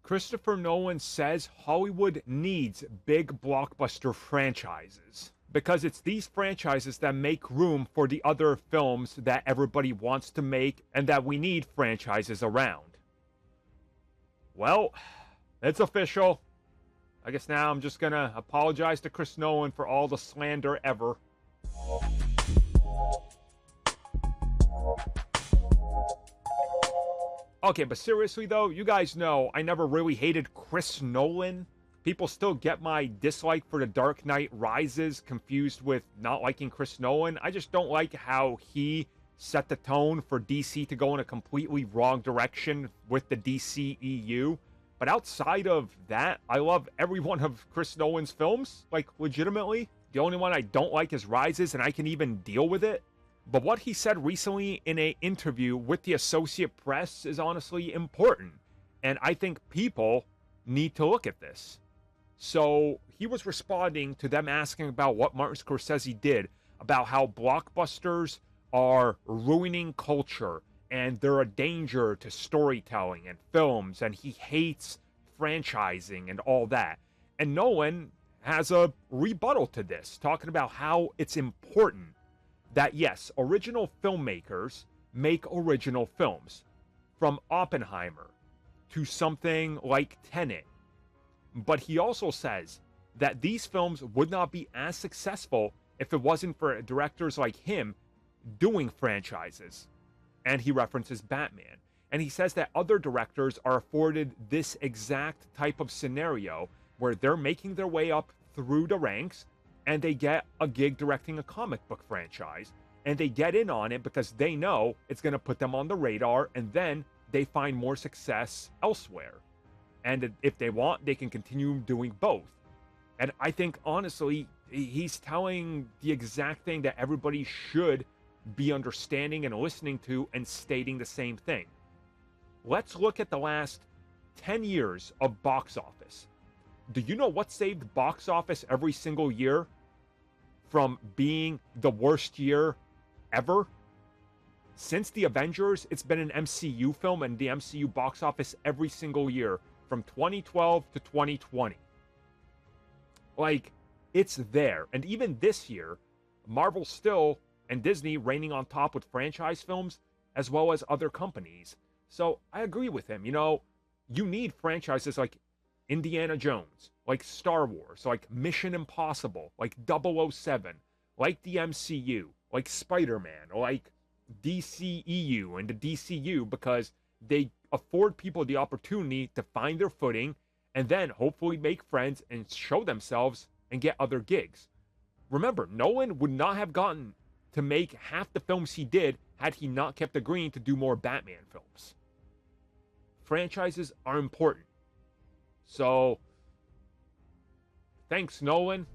Christopher Nolan says Hollywood needs big blockbuster franchises because it's these franchises that make room for the other films that everybody wants to make and that we need franchises around. Well, it's official. I guess now I'm just gonna apologize to Chris Nolan for all the slander ever. Okay, but seriously though, you guys know I never really hated Chris Nolan. People still get my dislike for The Dark Knight Rises confused with not liking Chris Nolan. I just don't like how he set the tone for DC to go in a completely wrong direction with the DCEU. But outside of that, I love every one of Chris Nolan's films, like legitimately. The only one I don't like is Rises, and I can even deal with it. But what he said recently in an interview with the Associated Press is honestly important. And I think people need to look at this. So he was responding to them asking about what Martin Scorsese did, about how blockbusters are ruining culture and they're a danger to storytelling and films, and he hates franchising and all that. And Nolan has a rebuttal to this, talking about how it's important that, yes, original filmmakers make original films, from Oppenheimer to something like Tenet. But he also says that these films would not be as successful if it wasn't for directors like him doing franchises. And he references Batman. And he says that other directors are afforded this exact type of scenario where they're making their way up through the ranks and they get a gig directing a comic book franchise. And they get in on it because they know it's going to put them on the radar, and then they find more success elsewhere. And if they want, they can continue doing both. And I think, honestly, he's telling the exact thing that everybody should be understanding and listening to and stating the same thing. Let's look at the last 10 years of box office. Do you know what saved box office every single year from being the worst year ever? Since the Avengers, it's been an MCU film and the MCU box office every single year from 2012 to 2020. Like, it's there. And even this year, Marvel still and Disney reigning on top with franchise films as well as other companies. So I agree with him. You know, you need franchises like Indiana Jones, like Star Wars, like Mission Impossible, like 007, like the MCU, like Spider-Man, or like DCEU and the DCU, because they afford people the opportunity to find their footing and then hopefully make friends and show themselves and get other gigs. Remember, Nolan would not have gotten to make half the films he did had he not kept agreeing to do more Batman films. Franchises are important. So, thanks, Nolan.